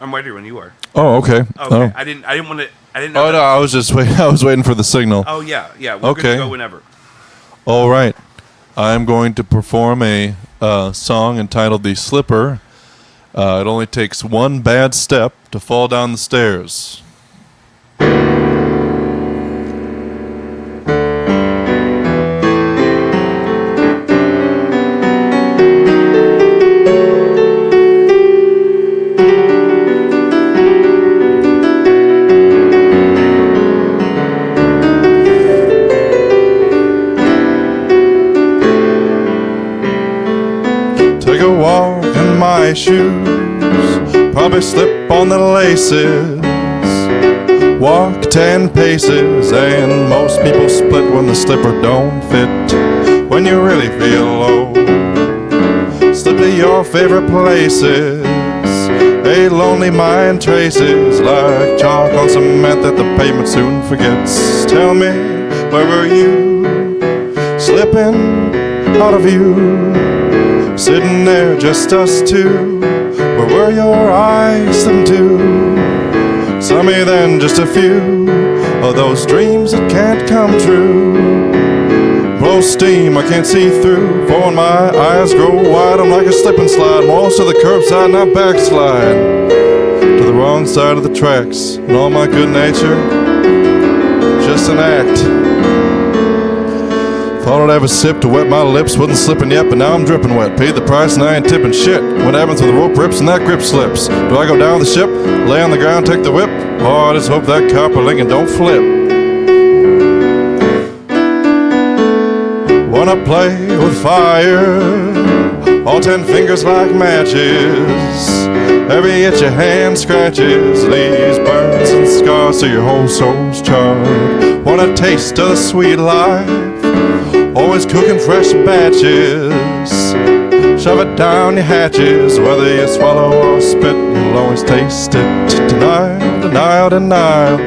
I'm ready when you are. Oh, okay. Okay. Oh. I didn't want to. I didn't know. Oh, no, I was just waiting. I was waiting for the signal. Oh yeah. We're good to go whenever. All right. I'm going to perform a song entitled "The Slipper." It only takes one bad step to fall down the stairs. Take a walk in my shoes, probably slip on the laces. Walk 10 paces, and most people split when the slipper don't fit. When you really feel low, slip to your favorite places. A lonely mind traces like chalk on cement that the pavement soon forgets. Tell me, where were you? Slipping out of view. Sitting there, just us two. Where were your eyes them to? Some me then, just a few of those dreams that can't come true. Blow steam I can't see through, for when my eyes grow wide, I'm like a slip and slide, most to the curbside and I backslide to the wrong side of the tracks. And all my good nature, just an act. Thought I'd have a sip to wet my lips, wasn't slipping yet, but now I'm dripping wet. Paid the price and I ain't tipping shit. What happens when the rope rips and that grip slips? Do I go down the ship, lay on the ground, take the whip? Oh, I just hope that copper Lincoln don't flip. Wanna play with fire, all 10 fingers like matches. Every itch your hand scratches leaves burns and scars so your whole soul's charred. Want a taste of the sweet life, always cooking fresh batches. Shove it down your hatches, whether you swallow or spit, you'll always taste it. Denial, denial, denial.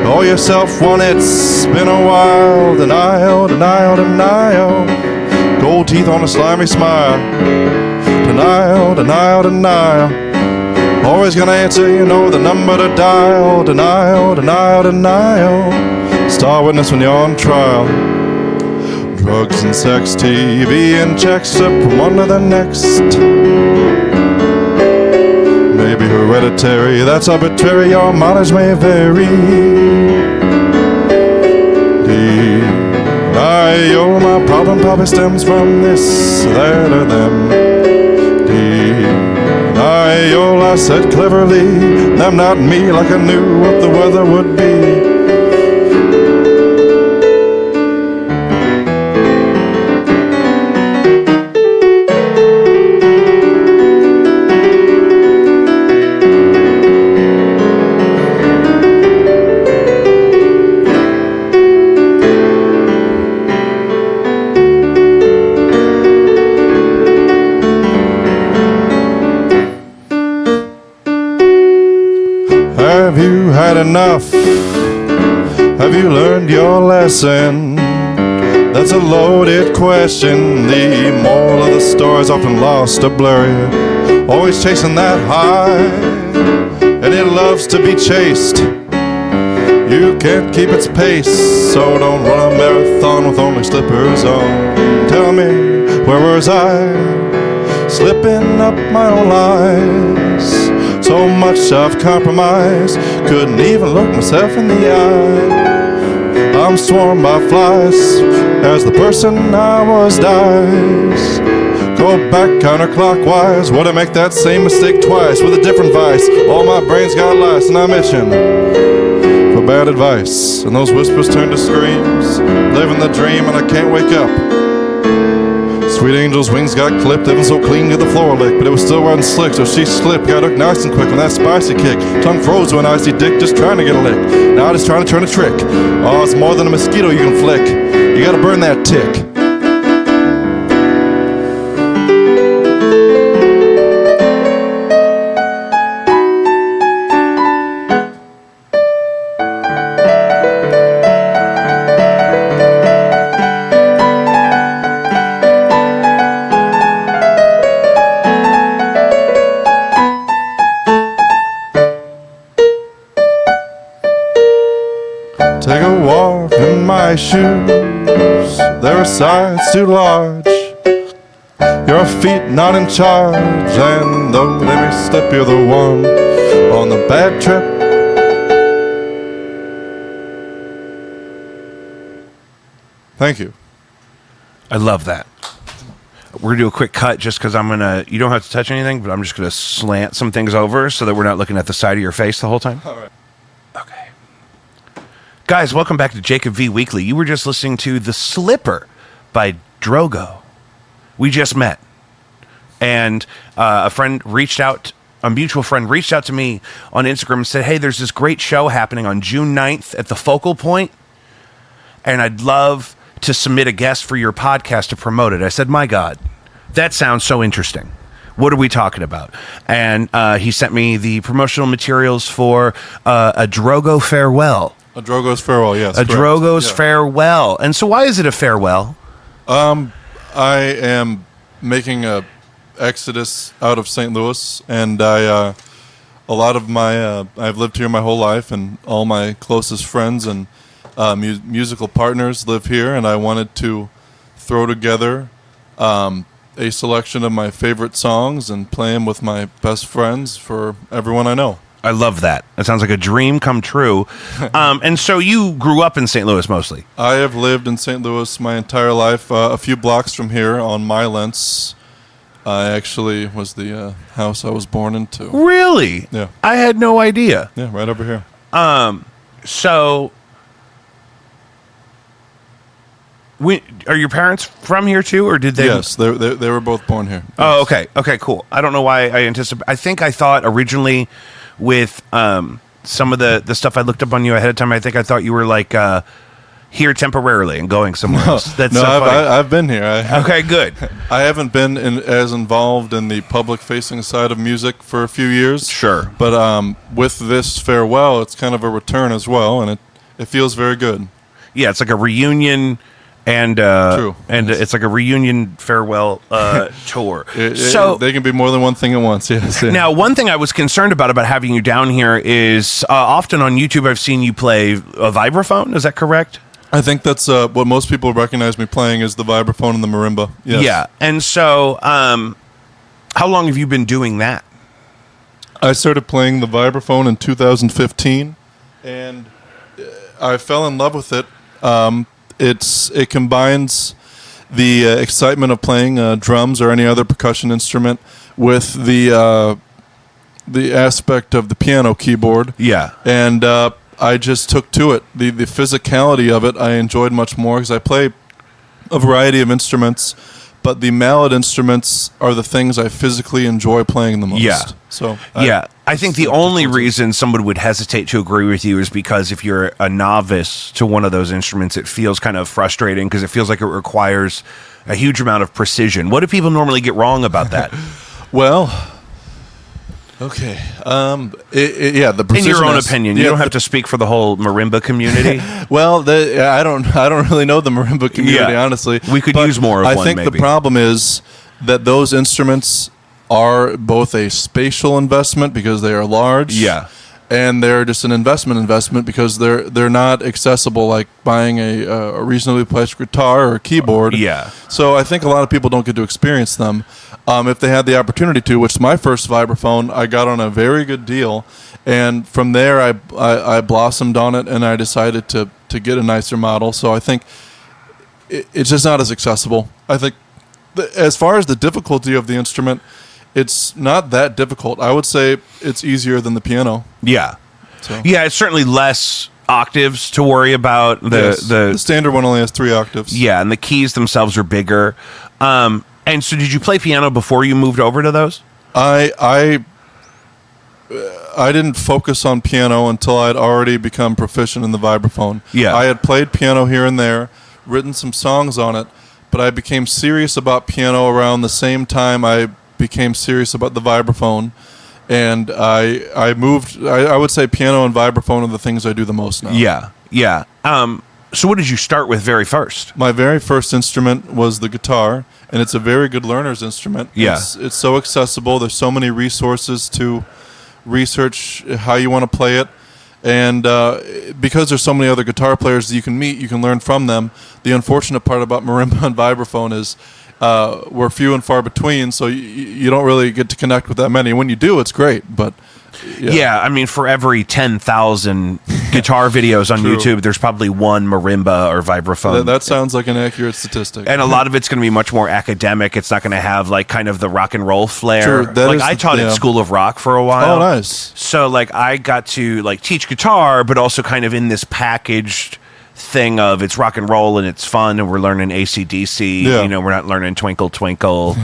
Call yourself one, it's been a while. Denial, denial, denial. Gold teeth on a slimy smile. Denial, denial, denial. Always gonna answer, you know the number to dial. Denial, denial, denial. Star witness when you're on trial. Drugs and sex, TV and checks, slip from one to the next. Maybe hereditary, that's arbitrary, your mileage may vary. Denial, my problem probably stems from this, that, or them. Denial, I said cleverly, them not me, like I knew what the weather would be. Have you had enough? Have you learned your lesson? That's a loaded question. The moral of the story is often lost or blurry. Always chasing that high, and it loves to be chased. You can't keep its pace, so don't run a marathon with only slippers on. Tell me, where was I? Slipping up my own lies. So much I've compromised, couldn't even look myself in the eye. I'm swarmed by flies as the person I was dies. Go back counterclockwise, would I make that same mistake twice with a different vice? All my brains got lice and I'm itching for bad advice. And those whispers turn to screams, living the dream and I can't wake up. Sweet angel's wings got clipped, even so clean to the floor lick, but it was still running slick, so she slipped, got hooked nice and quick on that spicy kick. Tongue froze to an icy dick, just trying to get a lick. Now just trying to turn a trick. Oh, it's more than a mosquito you can flick. You gotta burn that tick. side's too large. Your feet not in charge, and though they may slip, you're the one on the bad trip. Thank you. I love that. We're going to do a quick cut just because you don't have to touch anything, but I'm just going to slant some things over so that we're not looking at the side of your face the whole time. All right. Okay. Guys, welcome back to Jacob V Weekly. You were just listening to The Slipper by Drogo. We just met. And a mutual friend reached out to me on Instagram and said, hey, there's this great show happening on June 9th at the Focal Point, and I'd love to submit a guest for your podcast to promote it. I said, my God, that sounds so interesting. What are we talking about? And he sent me the promotional materials for a Drogo farewell. A Drogo's farewell, yes. A correct. Drogo's farewell. And so why is it a farewell? I am making a exodus out of St. Louis, and a lot of my I've lived here my whole life, and all my closest friends and musical partners live here, and I wanted to throw together a selection of my favorite songs and play them with my best friends for everyone I know. I love that. It sounds like a dream come true. And so you grew up in St. Louis mostly? I have lived in St. Louis my entire life. A few blocks from here on Milence, actually was the house I was born into. Really? Yeah. I had no idea. Yeah, right over here. So, are your parents from here too, or did they? Yes, they were both born here. Yes. Oh, okay. Okay, cool. I don't know why I anticipate. I thought originally with some of the stuff I looked up on you ahead of time, I thought you were like here temporarily and going somewhere else. That's no, so funny. I've been here. Okay, good. I haven't been as involved in the public-facing side of music for a few years. Sure. But with this farewell, it's kind of a return as well, and it feels very good. Yeah, it's like a reunion. And True. And yes. It's like a reunion farewell tour. So they can be more than one thing at once. Yes. Now, one thing I was concerned about having you down here is often on YouTube I've seen you play a vibraphone. Is that correct? I think that's what most people recognize me playing is the vibraphone and the marimba. Yes. Yeah. And so, how long have you been doing that? I started playing the vibraphone in 2015, and I fell in love with it. It combines the excitement of playing drums or any other percussion instrument with the aspect of the piano keyboard. Yeah. And I just took to it. The physicality of it I enjoyed much more because I play a variety of instruments, but the mallet instruments are the things I physically enjoy playing the most. Yeah. So I think the only reason someone would hesitate to agree with you is because if you're a novice to one of those instruments, it feels kind of frustrating because it feels like it requires a huge amount of precision. What do people normally get wrong about that? Well, okay. The precision. In your own opinion, you don't have to speak for the whole marimba community. Well, I don't really know the marimba community, honestly. We could use more of one, I think maybe. the problem is that those instruments are both a spatial investment because they are large. Yeah. And they're just an investment because they're not accessible like buying a reasonably priced guitar or a keyboard. Yeah. So I think a lot of people don't get to experience them. If they had the opportunity to, which my first vibraphone I got on a very good deal, and from there I blossomed on it and I decided to get a nicer model. So I think it's just not as accessible. I think as far as the difficulty of the instrument, it's not that difficult. I would say it's easier than the piano. Yeah. So. Yeah, it's certainly less octaves to worry about. The standard one only has 3 octaves. Yeah, and the keys themselves are bigger. And so did you play piano before you moved over to those? I didn't focus on piano until I'd already become proficient in the vibraphone. Yeah. I had played piano here and there, written some songs on it, but I became serious about piano around the same time I became serious about the vibraphone, and I moved. I would say piano and vibraphone are the things I do the most now. Yeah. So what did you start with very first? My very first instrument was the guitar, and it's a very good learner's instrument. Yeah. It's so accessible. There's so many resources to research how you want to play it, And because there's so many other guitar players that you can meet, you can learn from them. The unfortunate part about marimba and vibraphone is we're few and far between, so you don't really get to connect with that many. When you do, it's great, but... Yeah, I mean, for every 10,000 guitar videos on YouTube, there's probably one marimba or vibraphone. That sounds like an accurate statistic. And a lot of it's going to be much more academic. It's not going to have like kind of the rock and roll flair. Sure, like I taught at School of Rock for a while. Oh, nice. So like I got to like teach guitar, but also kind of in this packaged thing of it's rock and roll and it's fun and we're learning AC/DC. Yeah. You know, we're not learning Twinkle Twinkle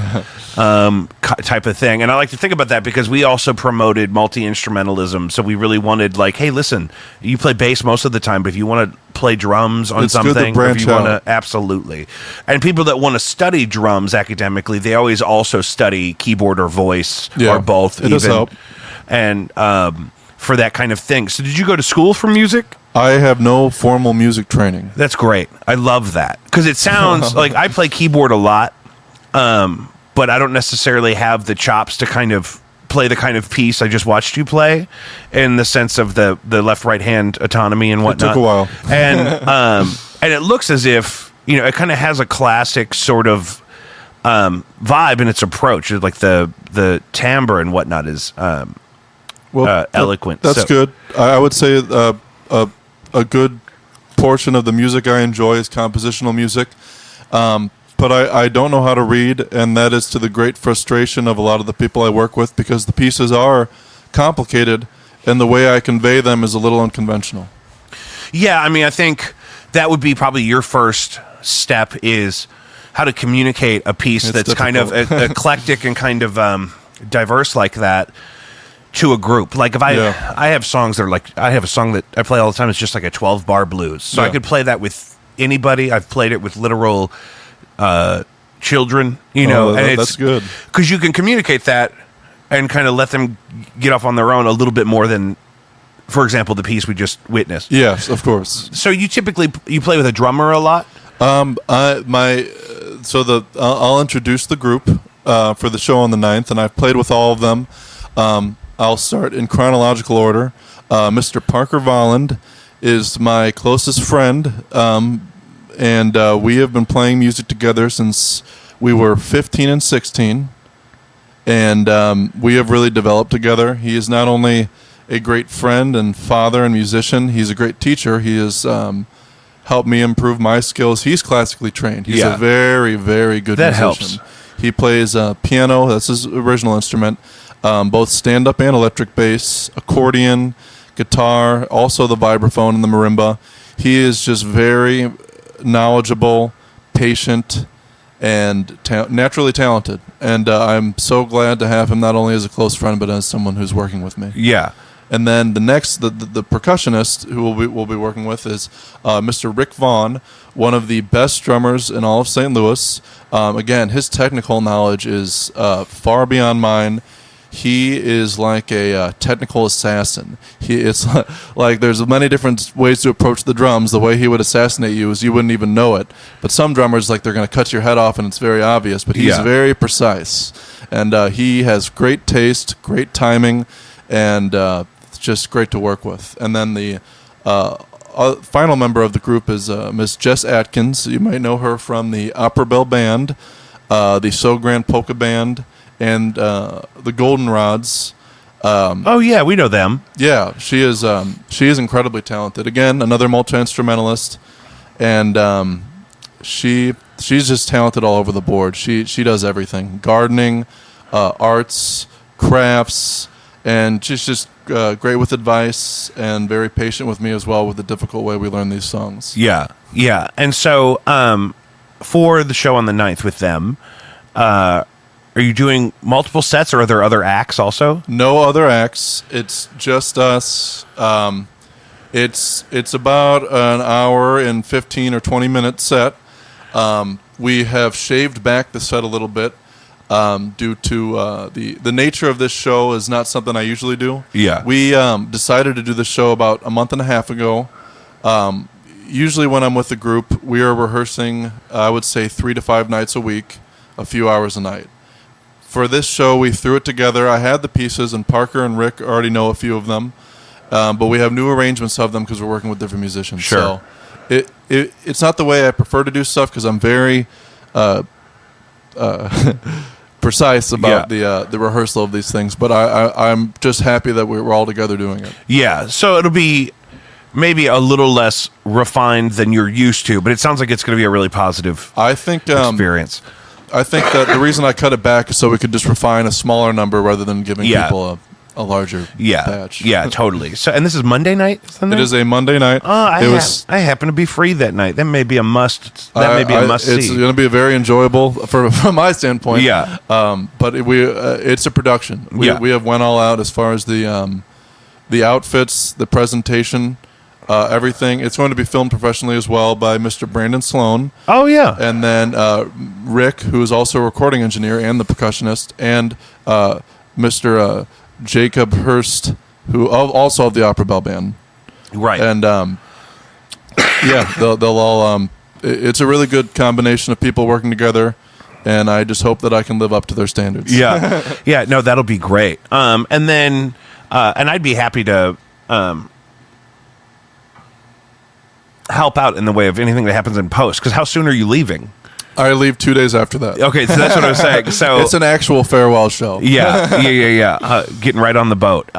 type of thing. And I like to think about that because we also promoted multi-instrumentalism. So we really wanted like, hey, listen, you play bass most of the time, but if you want to play drums on something, good to branch if you want out. to, absolutely. And people that want to study drums academically, they always also study keyboard or voice or both. It does help. And for that kind of thing. So did you go to school for music? I have no formal music training. That's great. I love that because it sounds like I play keyboard a lot, but I don't necessarily have the chops to kind of play the kind of piece I just watched you play, in the sense of the left-right hand autonomy and whatnot. It took a while, and it looks as if it kind of has a classic sort of vibe in its approach. Like the timbre and whatnot is eloquent. That's good. I would say a good portion of the music I enjoy is compositional music, but I don't know how to read, and that is to the great frustration of a lot of the people I work with, because the pieces are complicated and the way I convey them is a little unconventional. Yeah, I mean, I think that would be probably your first step, is how to communicate a piece that's difficult. Kind of eclectic and kind of diverse like that to a group. Like if I have songs that are like, I have a song that I play all the time. It's just like a 12-bar blues. So I could play that with anybody. I've played it with literal children, and that's good. Because you can communicate that and kind of let them get off on their own a little bit more than, for example, the piece we just witnessed. Yes, of course. So you typically, you play with a drummer a lot? I'll introduce the group for the show on the 9th, and I've played with all of them. I'll start in chronological order. Mr. Parker Volland is my closest friend, and we have been playing music together since we were 15 and 16, and we have really developed together. He is not only a great friend and father and musician, he's a great teacher. He has helped me improve my skills. He's classically trained. He's a very, very good musician. Helps. He plays piano. That's his original instrument. Both stand-up and electric bass, accordion, guitar, also the vibraphone and the marimba. He is just very knowledgeable, patient, and naturally talented. And I'm so glad to have him not only as a close friend, but as someone who's working with me. Yeah. And then the next, the percussionist who we'll be working with is Mr. Rick Vaughn, one of the best drummers in all of St. Louis. Again, his technical knowledge is far beyond mine. He is like a technical assassin. It's like there's many different ways to approach the drums. The way he would assassinate you is you wouldn't even know it. But some drummers, like, they're going to cut your head off and it's very obvious. But he's very precise. And he has great taste, great timing, and it's just great to work with. And then the final member of the group is Miss Jess Atkins. You might know her from the Opera Bell Band, the So Grand Polka Band, and the Goldenrods. Oh yeah, we know them. Yeah, she is incredibly talented. Again, another multi-instrumentalist, and she's just talented all over the board. She does everything: gardening, arts, crafts, and she's just great with advice and very patient with me as well with the difficult way we learn these songs. Yeah. And so for the show on the 9th with them, are you doing multiple sets, or are there other acts also? No other acts. It's just us. It's about an hour and 15 or 20 minute set. We have shaved back the set a little bit due to the nature of this show is not something I usually do. Yeah. We decided to do the show about a month and a half ago. Usually when I'm with the group, we are rehearsing, I would say, 3 to 5 nights a week, a few hours a night. For this show, we threw it together. I had the pieces, and Parker and Rick already know a few of them. but we have new arrangements of them because we're working with different musicians. Sure. So it's not the way I prefer to do stuff because I'm very precise about the rehearsal of these things. But I'm just happy that we're all together doing it. Yeah, so it'll be maybe a little less refined than you're used to, but it sounds like it's going to be a really positive experience. I think that the reason I cut it back is so we could just refine a smaller number rather than giving people a larger batch. Yeah, totally. So, and this is Monday night? It is a Monday night. I happen to be free that night. That may be a must. That may be a must see. It's going to be very enjoyable from my standpoint. Yeah. But it's a production. We have went all out as far as the outfits, the presentation, everything. It's going to be filmed professionally as well by Mr. Brandon Sloan. Oh, yeah. And then Rick, who is also a recording engineer and the percussionist, and Mr. Jacob Hurst, who also of the Opera Bell Band. Right. And they'll all. It's a really good combination of people working together, and I just hope that I can live up to their standards. Yeah. Yeah, no, that'll be great. And then, and I'd be happy to help out in the way of anything that happens in post, because how soon are you leaving? I leave 2 days after that. Okay, so that's what I was saying. So it's an actual farewell show. Yeah. Getting right on the boat.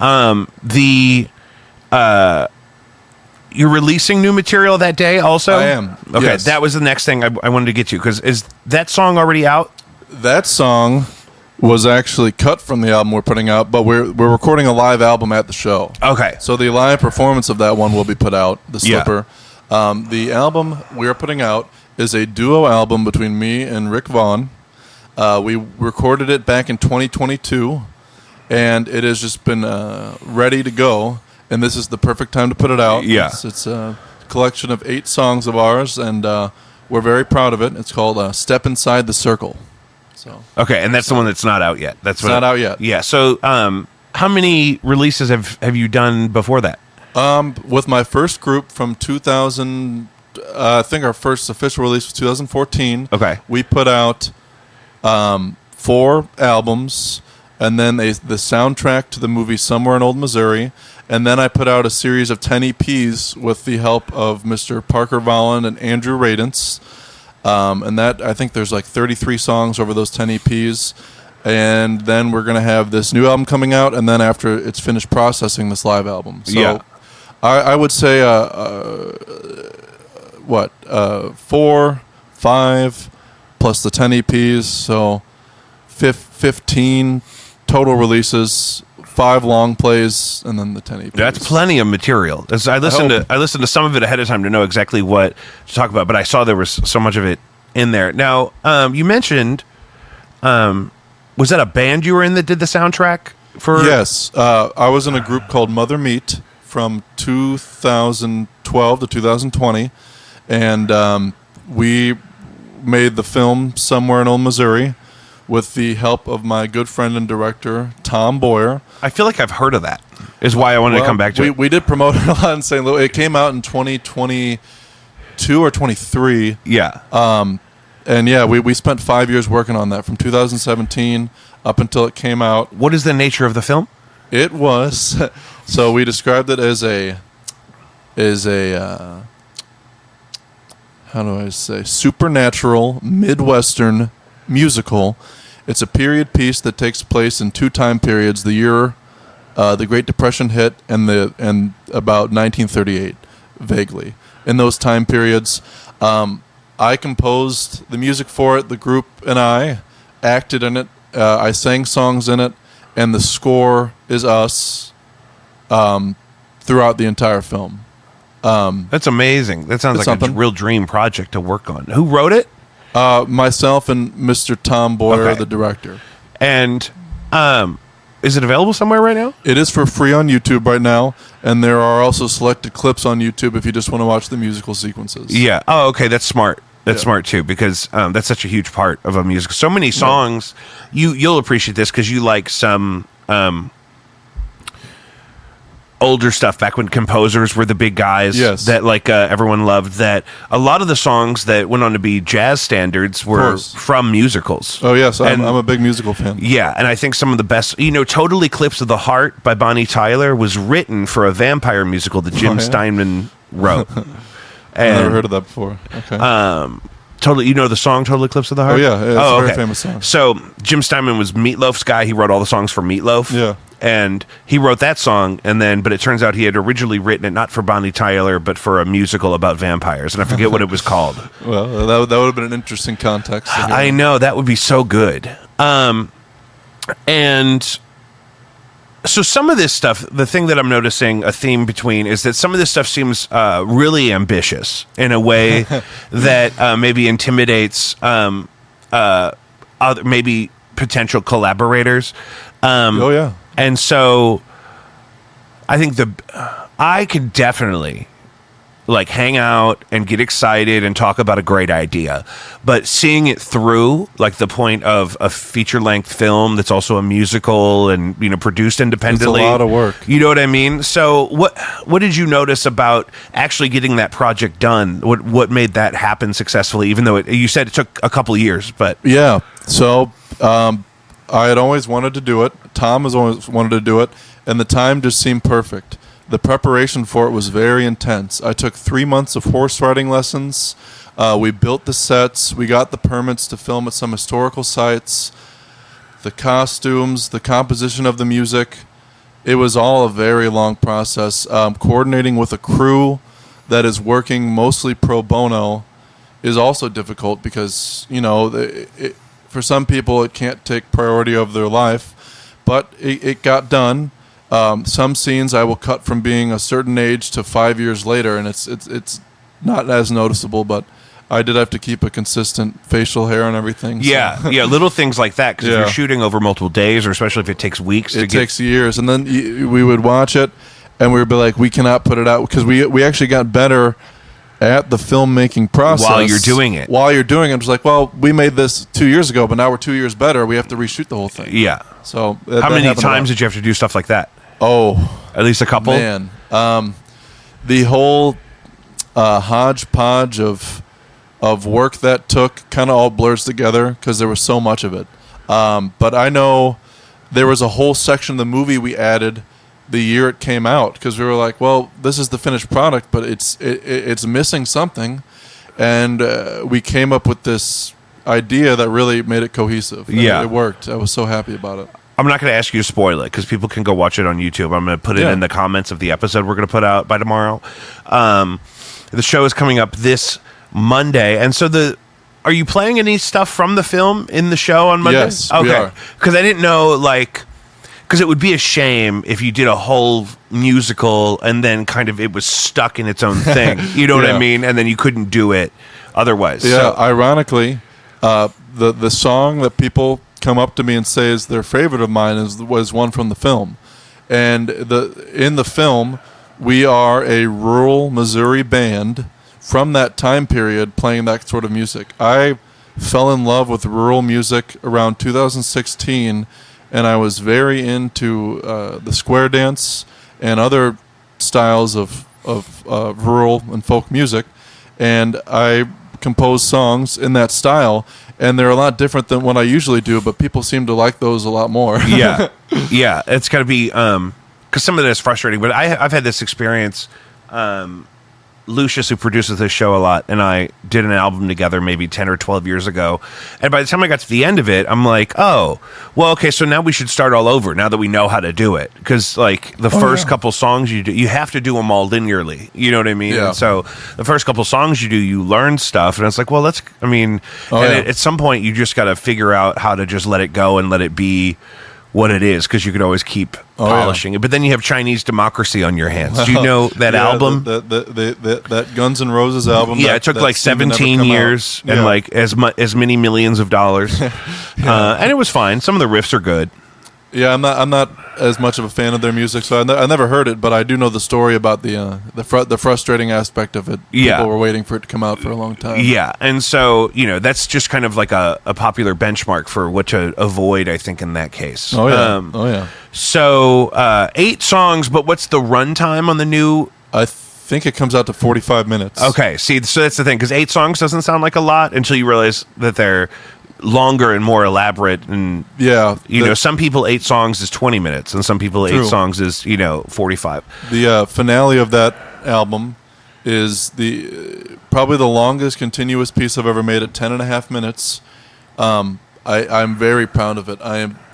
You're releasing new material that day also? I am. Okay, yes. That was the next thing I wanted to get to, because is that song already out? That song was actually cut from the album we're putting out, but we're recording a live album at the show. Okay. So the live performance of that one will be put out, The Slipper. The album we're putting out is a duo album between me and Rick Vaughn. We recorded it back in 2022, and it has just been ready to go, and this is the perfect time to put it out. Yeah. It's a collection of 8 songs of ours, and we're very proud of it. It's called Step Inside the Circle. So Okay, and that's the one that's not out yet. That's not out yet. Yeah, so how many releases have you done before that? With my first group from 2000... I think our first official release was 2014. Okay. We put out 4 albums, and then the soundtrack to the movie Somewhere in Old Missouri, and then I put out a series of 10 EPs with the help of Mr. Parker Volland and Andrew Radence. And that, I think there's like 33 songs over those 10 EPs. And then we're going to have this new album coming out, and then after it's finished processing, this live album. So I would say... 4, 5, plus the 10 EPs, so 15 total releases, 5 long plays, and then the 10 EPs. That's plenty of material. I listened to some of it ahead of time to know exactly what to talk about, but I saw there was so much of it in there. Now, you mentioned, was that a band you were in that did the soundtrack for? Yes, I was in a group called Mother Meat from 2012 to 2020. And we made the film Somewhere in Old Missouri with the help of my good friend and director, Tom Boyer. I feel like I've heard of that, is why I wanted to come back to it. We did promote it a lot in St. Louis. It came out in 2022 or 23. Yeah. And we spent 5 years working on that, from 2017 up until it came out. What is the nature of the film? It was, so we described it as a how do I say, supernatural Midwestern musical. It's a period piece that takes place in 2 time periods: the year the Great Depression hit and about 1938, vaguely. In those time periods, I composed the music for it. The group and I acted in it. I sang songs in it, and the score is us throughout the entire film. That's amazing. That sounds like something. a real dream project to work on. Who wrote it? Myself and Mr. Tom Boyer, the director. And is it available somewhere right now? It is for free on YouTube right now, and there are also selected clips on YouTube if you just want to watch the musical sequences. Yeah. Oh, okay. That's smart. That's smart too, because that's such a huge part of a musical. So many songs. You'll appreciate this because you like some older stuff back when composers were the big guys Yes. that like everyone loved, that a lot of the songs that went on to be jazz standards were course. from musicals. Oh yes, I'm And- a big musical fan. Yeah, and I think some of the best, Total Eclipse of the Heart by Bonnie Tyler was written for a vampire musical that Jim Oh, yeah? Steinman wrote. I've And never heard of that before. Okay. Totally, the song "Total Eclipse of the Heart"? Oh, yeah, it's a very famous song. So Jim Steinman was Meatloaf's guy. He wrote all the songs for Meatloaf. Yeah. And he wrote that song, but it turns out he had originally written it not for Bonnie Tyler, but for a musical about vampires, and I forget what it was called. Well, that would have been an interesting context. to hear. I know, that would be so good. And so some of this stuff, the thing that I'm noticing a theme between is that some of this stuff seems really ambitious in a way that maybe intimidates other maybe potential collaborators. Oh yeah. And so I think I could definitely like hang out and get excited and talk about a great idea, but seeing it through, like the point of a feature-length film that's also a musical and produced independently, It's a lot of work. You know what I mean? So what did you notice about actually getting that project done? What made that happen successfully? Even though you said it took a couple of years, but Yeah. So I had always wanted to do it. Tom has always wanted to do it, and the time just seemed perfect. The preparation for it was very intense. I took 3 months of horse riding lessons. We built the sets. We got the permits to film at some historical sites. The costumes, the composition of the music. It was all a very long process. Coordinating with a crew that is working mostly pro bono is also difficult because, for some people it can't take priority over their life. But it got done. Some scenes I will cut from being a certain age to 5 years later, and it's not as noticeable, but I did have to keep a consistent facial hair and everything. So. yeah, little things like that, because if Yeah. you're shooting over multiple days, or especially if it takes weeks It takes years, and then we would watch it, and we would be like, we cannot put it out, because we actually got better at the filmmaking process. While you're doing it. While you're doing it, it's like, well, we made this 2 years ago, but now we're 2 years better. We have to reshoot the whole thing. Yeah. So How many times did you have to do stuff like that? Oh, At least a couple? man, the whole hodgepodge of work that took kind of all blurs together because there was so much of it. But I know there was a whole section of the movie we added the year it came out because we were like, well, this is the finished product, but it's missing something, and we came up with this idea that really made it cohesive. And Yeah. it worked. I was so happy about it. I'm not going to ask you to spoil it because people can go watch it on YouTube. I'm going to put it Yeah. in the comments of the episode we're going to put out by tomorrow. The show is coming up this Monday, and so are you playing any stuff from the film in the show on Monday? Yes, we are. Because I didn't know, because it would be a shame if you did a whole musical and then kind of it was stuck in its own thing. You know what I Yeah. mean? And then you couldn't do it otherwise. Yeah, So, ironically, the song that people come up to me and say is their favorite of mine was one from the film, and in the film we are a rural Missouri band from that time period playing that sort of music. I fell in love with rural music around 2016, and I was very into the square dance and other styles of rural and folk music, and I composed songs in that style, and they're a lot different than what I usually do, but people seem to like those a lot more. yeah, yeah, it's got to be because some of that is frustrating. But I've had this experience. Lucius, who produces this show a lot, and I did an album together maybe 10 or 12 years ago. And by the time I got to the end of it, I'm like, oh, well, okay, so now we should start all over now that we know how to do it. Because, like, the first couple songs you do, you have to do them all linearly. You know what I mean? Yeah. And so the first couple songs you do, you learn stuff. And it's like, well, at some point, you just got to figure out how to just let it go and let it be what it is, because you could always keep polishing it. But then you have Chinese Democracy on your hands. Do you know that album? That Guns N' Roses album. Yeah, it took like 17 years and like as many millions of dollars. And it was fine. Some of the riffs are good. Yeah, I'm not as much of a fan of their music, so I never heard it, but I do know the story about the frustrating aspect of it. Yeah. People were waiting for it to come out for a long time. Yeah, and so, that's just kind of like a popular benchmark for what to avoid, I think, in that case. Oh, yeah. So, 8 songs, but what's the runtime on the new? I think it comes out to 45 minutes. Okay, see, so that's the thing, because 8 songs doesn't sound like a lot until you realize that they're longer and more elaborate, and some people 8 songs is 20 minutes, and some people 8 songs is 45. The finale of that album is probably the longest continuous piece I've ever made at 10.5 minutes. I'm very proud of it.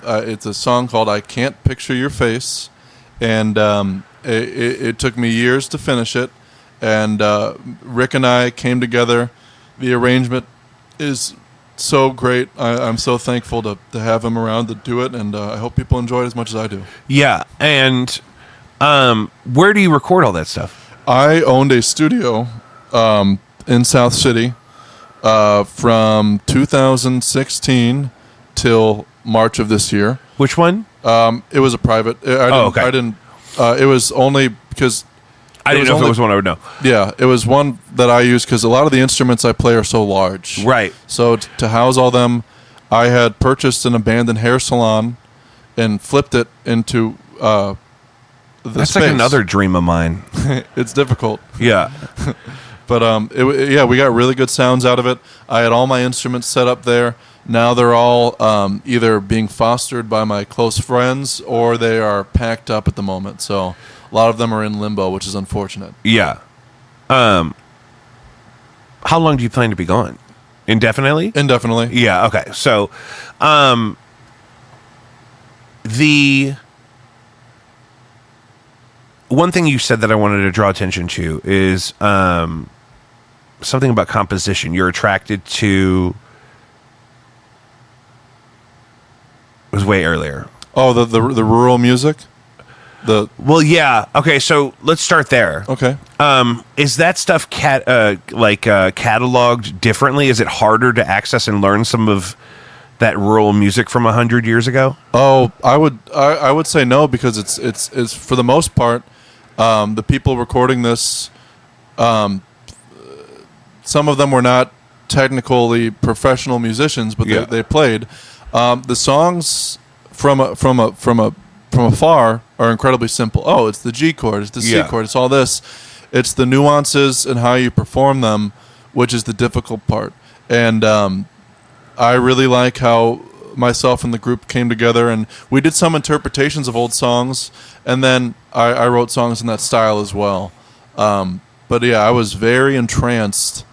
It's a song called "I Can't Picture Your Face," and it took me years to finish it. And Rick and I came together. The arrangement is so great. I'm so thankful to have him around to do it, and I hope people enjoy it as much as I do. Yeah, and where do you record all that stuff? I owned a studio in South City from 2016 till March of this year. Which one? It was a private. I didn't. It was only because I didn't know if it was one I would know. Yeah, it was one that I used because a lot of the instruments I play are so large. Right. So to house all them, I had purchased an abandoned hair salon and flipped it into the That's space. like another dream of mine. It's difficult. Yeah. But we got really good sounds out of it. I had all my instruments set up there. Now they're all either being fostered by my close friends or they are packed up at the moment. So a lot of them are in limbo, which is unfortunate. Yeah. How long do you plan to be gone? Indefinitely? Indefinitely. Yeah, okay. So, the one thing you said that I wanted to draw attention to is something about composition. You're attracted to... It was way earlier. Oh, the rural music? Well, yeah. Okay, so let's start there. Okay. Is that stuff cataloged differently? Is it harder to access and learn some of that rural music from 100 years ago? Oh, I would say no, because it's for the most part the people recording this. Some of them were not technically professional musicians, but they played. The songs from afar are incredibly simple. Oh, it's the G chord, it's the C chord, it's all this. It's the nuances and how you perform them, which is the difficult part. And I really like how myself and the group came together, and we did some interpretations of old songs, and then I wrote songs in that style as well. But yeah, I was very entranced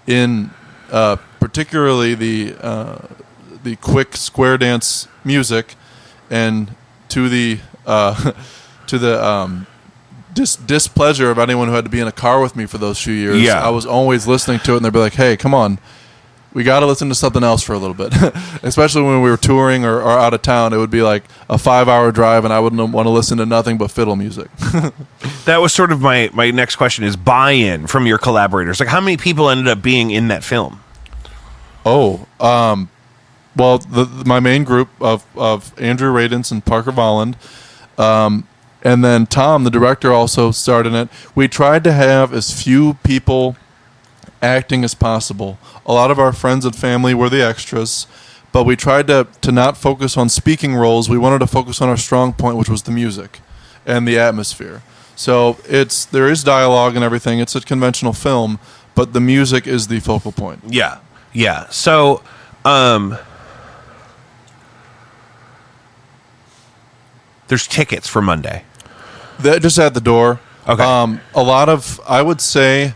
in particularly the quick square dance music, and to the displeasure of anyone who had to be in a car with me for those few years. Yeah. I was always listening to it, and they'd be like, "Hey, come on, we got to listen to something else for a little bit." Especially when we were touring or out of town, it would be like a 5-hour drive, and I wouldn't want to listen to nothing but fiddle music. That was sort of my next question, is buy-in from your collaborators. Like, how many people ended up being in that film? Oh, well, my main group of Andrew Radins and Parker Volland, and then Tom, the director, also starred in it. We tried to have as few people acting as possible. A lot of our friends and family were the extras, but we tried to not focus on speaking roles. We wanted to focus on our strong point, which was the music and the atmosphere. So there is dialogue and everything. It's a conventional film, but the music is the focal point. Yeah, yeah. So, there's tickets for Monday. They're just at the door. Okay. A lot of, I would say,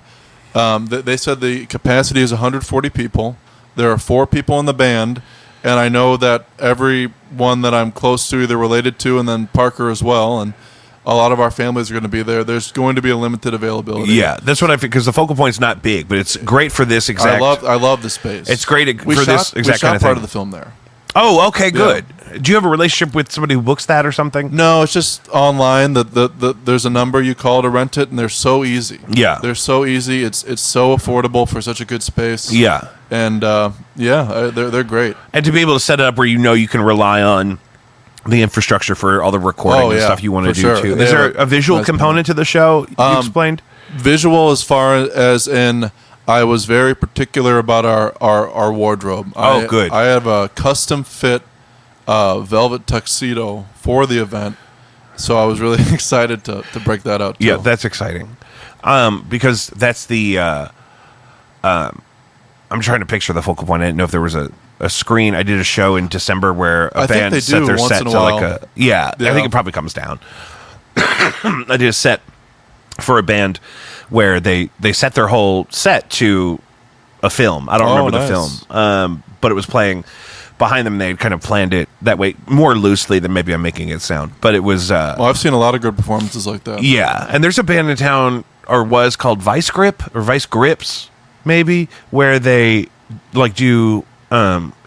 they said the capacity is 140 people. There are 4 people in the band, and I know that everyone that I'm close to, either related to, and then Parker as well, and a lot of our families are going to be there. There's going to be a limited availability. Yeah, that's what I think, because the focal point's not big, but it's great for this exact... I love the space. It's great for this exact kind of thing. We shot part of the film there. Oh, okay, good. Yeah. Do you have a relationship with somebody who books that or something? No, it's just online. There's a number you call to rent it, and they're so easy. Yeah. They're so easy. It's so affordable for such a good space. Yeah. And, they're great. And to be able to set it up where you know you can rely on the infrastructure for all the recording and stuff you want to do sure. too. They Is there have a visual component to the show? You explained. Visual, as far as in, I was very particular about our wardrobe. Good. I have a custom fit velvet tuxedo for the event, so I was really excited to break that out too. Yeah, that's exciting. Because that's the I'm trying to picture the focal point. I didn't know if there was a screen. I did a show in December where a band set their set to like a I think it probably comes down. I did a set for a band where they set their whole set to a film. I don't remember the film, but it was playing behind them. They had kind of planned it that way, more loosely than maybe I'm making it sound. But it was. Well, I've seen a lot of good performances like that. Yeah, and there's a band in town, or was called Vice Grip or Vice Grips, maybe, where they like do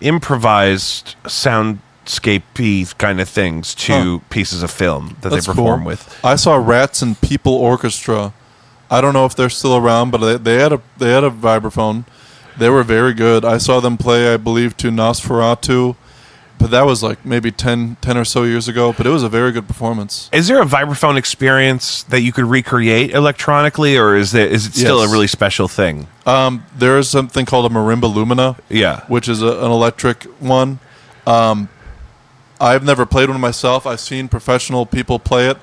improvised soundscapey kind of things to pieces of film that they perform with. I saw Rats and People Orchestra. I don't know if they're still around, but they had a vibraphone. They were very good. I saw them play, I believe, to Nosferatu, but that was like maybe 10 or so years ago, but it was a very good performance. Is there a vibraphone experience that you could recreate electronically, or is it still a really special thing? There is something called a marimba lumina, which is an electric one. I've never played one myself. I've seen professional people play it,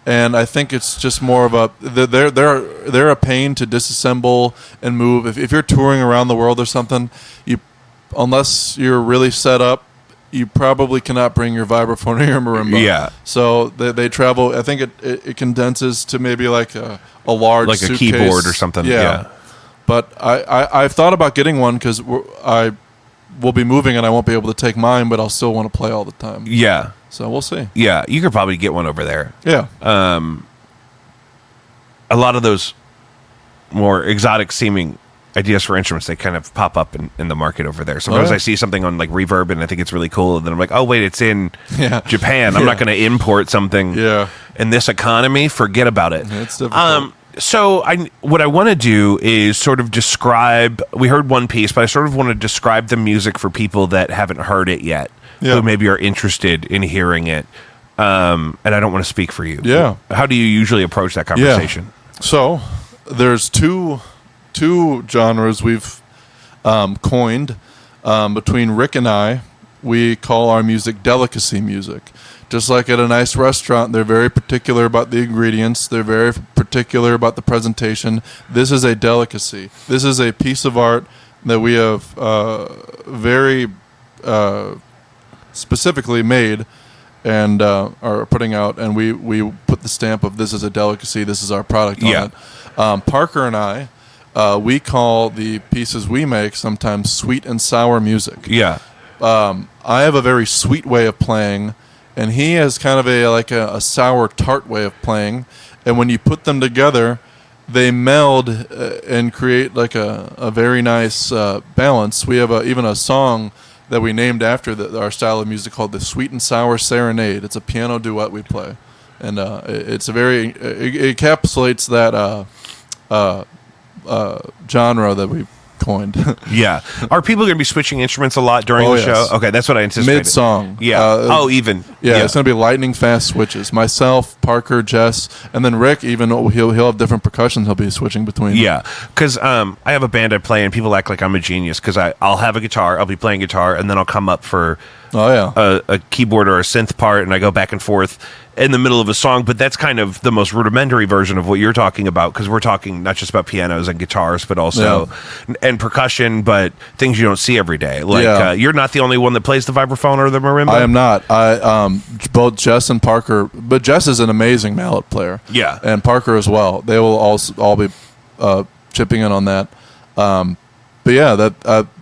and I think it's just more of a they're a pain to disassemble and move. If you're touring around the world or something, unless you're really set up, you probably cannot bring your vibraphone or your marimba. Yeah. So they travel. I think it condenses to maybe like a large like suitcase. a keyboard or something. Yeah. But I've thought about getting one because I will be moving and I won't be able to take mine, but I'll still want to play all the time. Yeah. So we'll see. Yeah, you could probably get one over there. Yeah. A lot of those more exotic seeming ideas for instruments, they kind of pop up in the market over there. Sometimes I see something on like Reverb and I think it's really cool, and then I'm like, oh wait, it's in Japan. I'm not going to import something in this economy. Forget about it. It's difficult. So what I want to do is sort of describe, we heard one piece, but I sort of want to describe the music for people that haven't heard it yet, who maybe are interested in hearing it. And I don't want to speak for you. Yeah. How do you usually approach that conversation? Yeah. So there's two genres we've coined between Rick and I. We call our music delicacy music. Just like at a nice restaurant, they're very particular about the ingredients. They're very particular about the presentation. This is a delicacy. This is a piece of art that we have very specifically made and are putting out. And we put the stamp of this is a delicacy. This is our product on it. Parker and I, we call the pieces we make sometimes sweet and sour music. Yeah. I have a very sweet way of playing, and he has kind of a sour tart way of playing. And when you put them together, they meld and create like a very nice balance. We have even a song that we named after our style of music called the Sweet and Sour Serenade. It's a piano duet we play, and it's a very it encapsulates that genre that we coined. Yeah. Are people going to be switching instruments a lot during the show? Okay, that's what I anticipated. Mid-song. Yeah. Yeah, it's going to be lightning fast switches. Myself, Parker, Jess, and then Rick, even he'll have different percussions he'll be switching between. Yeah, because I have a band I play, and people act like I'm a genius because I'll have a guitar, I'll be playing guitar, and then I'll come up for a keyboard or a synth part, and I go back and forth in the middle of a song. But that's kind of the most rudimentary version of what you're talking about, because we're talking not just about pianos and guitars, but also and percussion, but things you don't see every day. Like you're not the only one that plays the vibraphone or the marimba. I am not. Both Jess and Parker, but Jess is an amazing mallet player. Yeah, and Parker as well. They will all be chipping in on that. But yeah,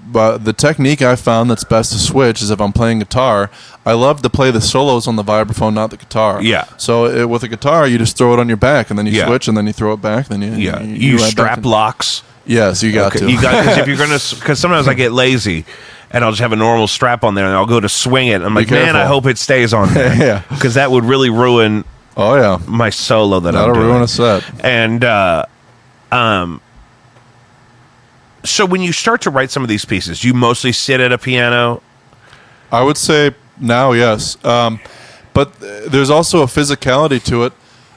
but the technique I found that's best to switch is if I'm playing guitar, I love to play the solos on the vibraphone, not the guitar. Yeah. So with a guitar, you just throw it on your back, and then you switch, and then you throw it back. Then you use strap locks. Yes, you got to. You got, because if you're gonna, because sometimes I get lazy, and I'll just have a normal strap on there, and I'll go to swing it. And I'm like, man, I hope it stays on there. Because that would really ruin. My solo that'll ruin a set. And so when you start to write some of these pieces, you mostly sit at a piano? I would say now, yes. But there's also a physicality to it.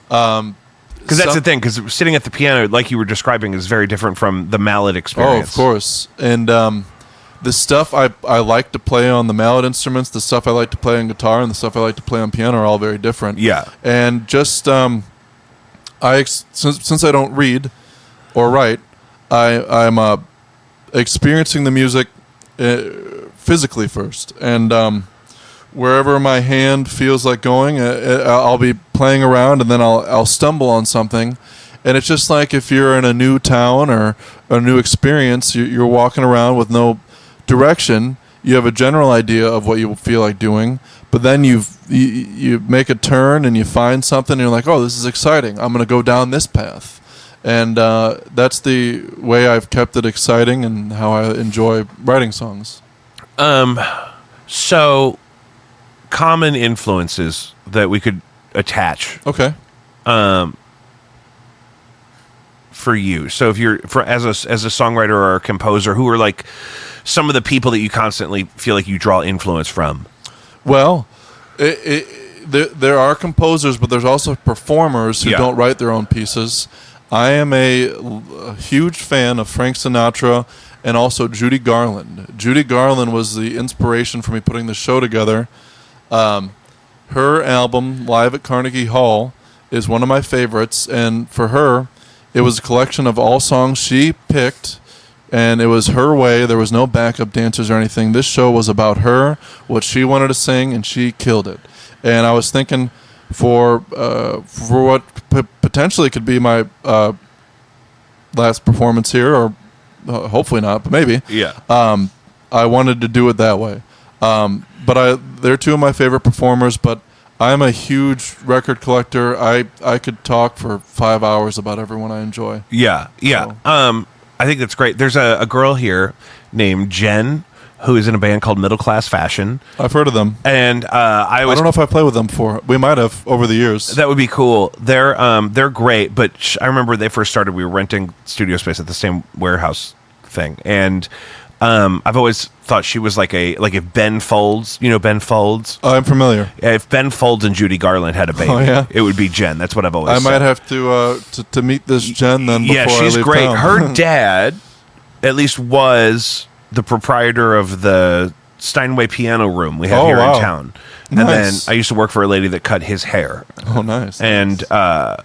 Because that's the thing, because sitting at the piano, like you were describing, is very different from the mallet experience. Oh, of course. And the stuff I like to play on the mallet instruments, the stuff I like to play on guitar, and the stuff I like to play on piano are all very different. Yeah. And just since I don't read or write, I'm experiencing the music physically first. And wherever my hand feels like going, I'll be playing around, and then I'll stumble on something. And it's just like if you're in a new town or a new experience, you're walking around with no direction. You have a general idea of what you feel like doing, but then you make a turn and you find something, and you're like, oh, this is exciting. I'm going to go down this path. And that's the way I've kept it exciting and how I enjoy writing songs. So, common influences that we could attach. Okay. For you. So if you're as a songwriter or a composer, who are like some of the people that you constantly feel like you draw influence from? Well, there are composers, but there's also performers who don't write their own pieces. I am a huge fan of Frank Sinatra and also Judy Garland. Judy Garland was the inspiration for me putting the show together. Her album, Live at Carnegie Hall, is one of my favorites, and for her, it was a collection of all songs she picked, and it was her way. There was no backup dancers or anything. This show was about her, what she wanted to sing, and she killed it. And I was thinking for what potentially could be my last performance here, or hopefully not, but maybe. Yeah. I wanted to do it that way. But they're two of my favorite performers, but I'm a huge record collector. I could talk for 5 hours about everyone I enjoy. Yeah. So. I think that's great. There's a girl here named Jen who is in a band called Middle Class Fashion. I've heard of them. And I don't know if I played with them before. We might have over the years. That would be cool. They're great, but I remember when they first started, we were renting studio space at the same warehouse thing. And I've always thought she was like if Ben Folds, you know Ben Folds? Oh, I'm familiar. If Ben Folds and Judy Garland had a baby, it would be Jen. That's what I've always said. Might have to meet this Jen then before I leave town. Yeah, she's great. Her dad, at least, was the proprietor of the Steinway Piano Room we have here in town. And then I used to work for a lady that cut his hair. Oh, nice. And I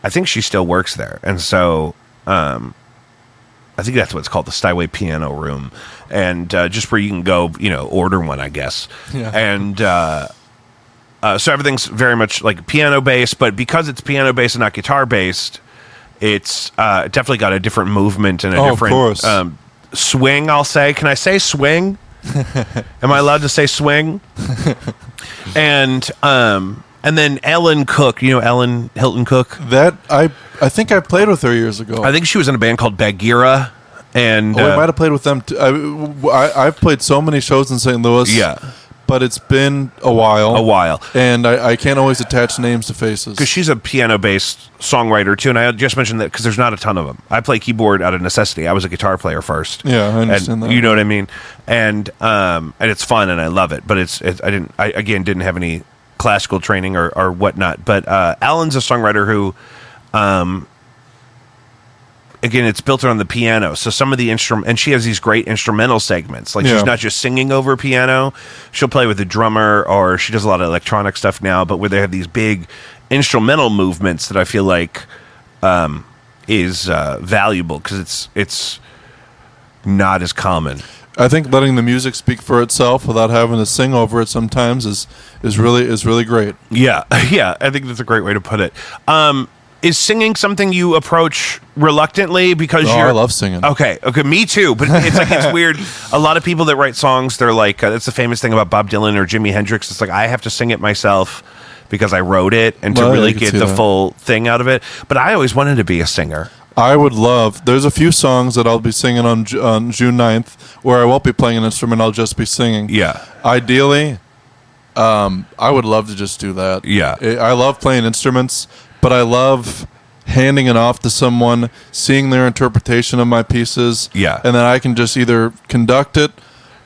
think she still works there. And so I think that's what it's called, the Steinway Piano Room. And just where you can go, order one, I guess. Yeah. And so everything's very much like piano-based, but because it's piano-based and not guitar-based, it's definitely got a different movement and a different... of course. Swing, I'll say. Can I say swing? Am I allowed to say swing? And then Ellen Cook, Ellen Hilton Cook? That I think I played with her years ago. I think she was in a band called Bagheera. And we might have played with them too. I've played so many shows in St. Louis. Yeah. But it's been a while. And I can't always attach names to faces. Because she's a piano-based songwriter, too. And I just mentioned that because there's not a ton of them. I play keyboard out of necessity. I was a guitar player first. Yeah, I understand that. You know what I mean? And it's fun, and I love it. But I didn't have any classical training or whatnot. But Alan's a songwriter who... Again, it's built around the piano. So some of the and she has these great instrumental segments. Like she's not just singing over piano. She'll play with a drummer, or she does a lot of electronic stuff now, but where they have these big instrumental movements that I feel like is valuable because it's not as common. I think letting the music speak for itself without having to sing over it sometimes is really great. Yeah. Yeah, I think that's a great way to put it. Is singing something you approach reluctantly because I love singing. Okay, me too. But it's weird. A lot of people that write songs, they're like, that's the famous thing about Bob Dylan or Jimi Hendrix. It's like, I have to sing it myself because I wrote it and to really get the full thing out of it. But I always wanted to be a singer. I would love, there's a few songs that I'll be singing on June 9th where I won't be playing an instrument, I'll just be singing. Yeah. Ideally, I would love to just do that. Yeah. I love playing instruments, but I love handing it off to someone, seeing their interpretation of my pieces, Yeah. and then I can just either conduct it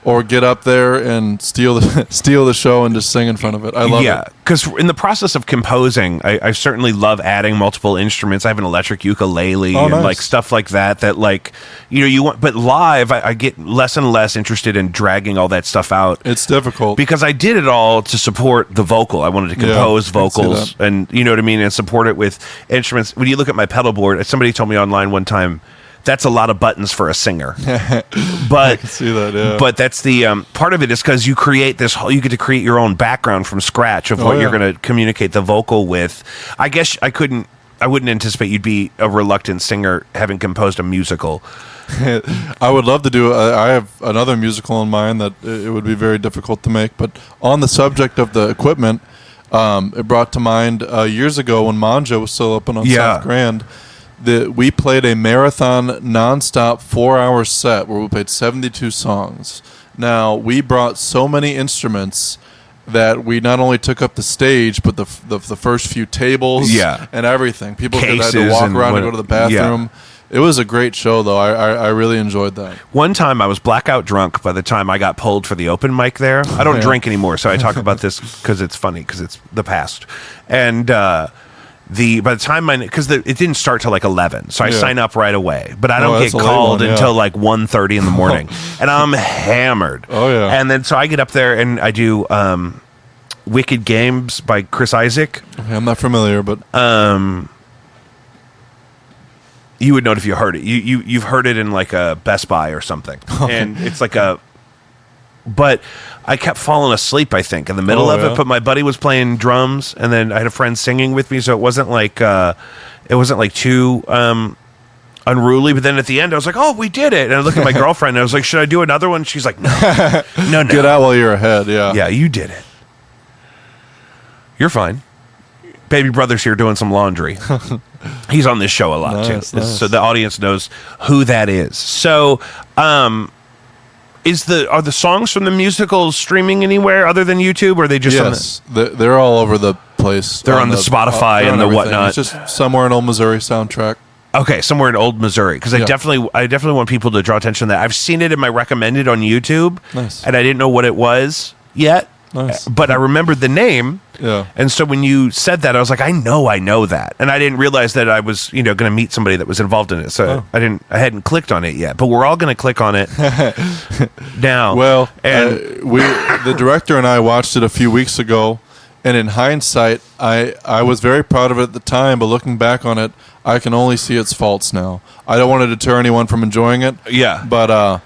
or get up there and steal the show and just sing in front of it. I love it. Yeah, because in the process of composing, I certainly love adding multiple instruments. I have an electric ukulele and nice. like stuff like that. That like you want, but live, I get less and less interested in dragging all that stuff out. It's difficult because I did it all to support the vocal. I wanted to compose vocals, and you know what I mean, and support it with instruments. When you look at my pedal board, somebody told me online one time, that's a lot of buttons for a singer. But I can see that, yeah. But that's the part of it is because you create this whole, you get to create your own background from scratch of what you're going to communicate the vocal with. I guess I wouldn't anticipate you'd be a reluctant singer having composed a musical. I would love to do. I have another musical in mind that it would be very difficult to make. But on the subject of the equipment, it brought to mind years ago when Manja was still open on South Grand. We played a marathon nonstop 4-hour set where we played 72 songs. Now, we brought so many instruments that we not only took up the stage, but the first few tables and everything. People had to walk around and go to the bathroom. Yeah. It was a great show, though. I really enjoyed that. One time I was blackout drunk by the time I got pulled for the open mic there. I don't drink anymore, so I talk about this because it's funny, because it's the past. And by the time because it didn't start till like 11, so I sign up right away, but I don't get called until like 1:30 in the morning, and I'm hammered. Oh yeah. And then so I get up there and I do Wicked Games by Chris Isaac. Okay, I'm not familiar, but you would know it if you heard it. You've heard it in like a Best Buy or something, and it's like a. But I kept falling asleep, I think, in the middle of it. But my buddy was playing drums, and then I had a friend singing with me, so it wasn't like too unruly. But then at the end, I was like, "Oh, we did it!" And I looked at my girlfriend, and I was like, "Should I do another one?" She's like, "No, no. Get out while you're ahead." Yeah, yeah, you did it. You're fine. Baby brother's here doing some laundry. He's on this show a lot too, so the audience knows who that is. So. Are the songs from the musical streaming anywhere other than YouTube, or are they just they're all over the place. They're on the Spotify and the whatnot. It's just somewhere in Old Missouri soundtrack. Okay, somewhere in Old Missouri, because I definitely want people to draw attention to that. I've seen it in my recommended on YouTube, and I didn't know what it was yet. Nice. But I remembered the name. Yeah. And so when you said that, I was like, I know that. And I didn't realize that I was, going to meet somebody that was involved in it. So I hadn't clicked on it yet. But we're all going to click on it now. Well, and the director and I watched it a few weeks ago, and in hindsight, I was very proud of it at the time, but looking back on it, I can only see its faults now. I don't want to deter anyone from enjoying it. Yeah. But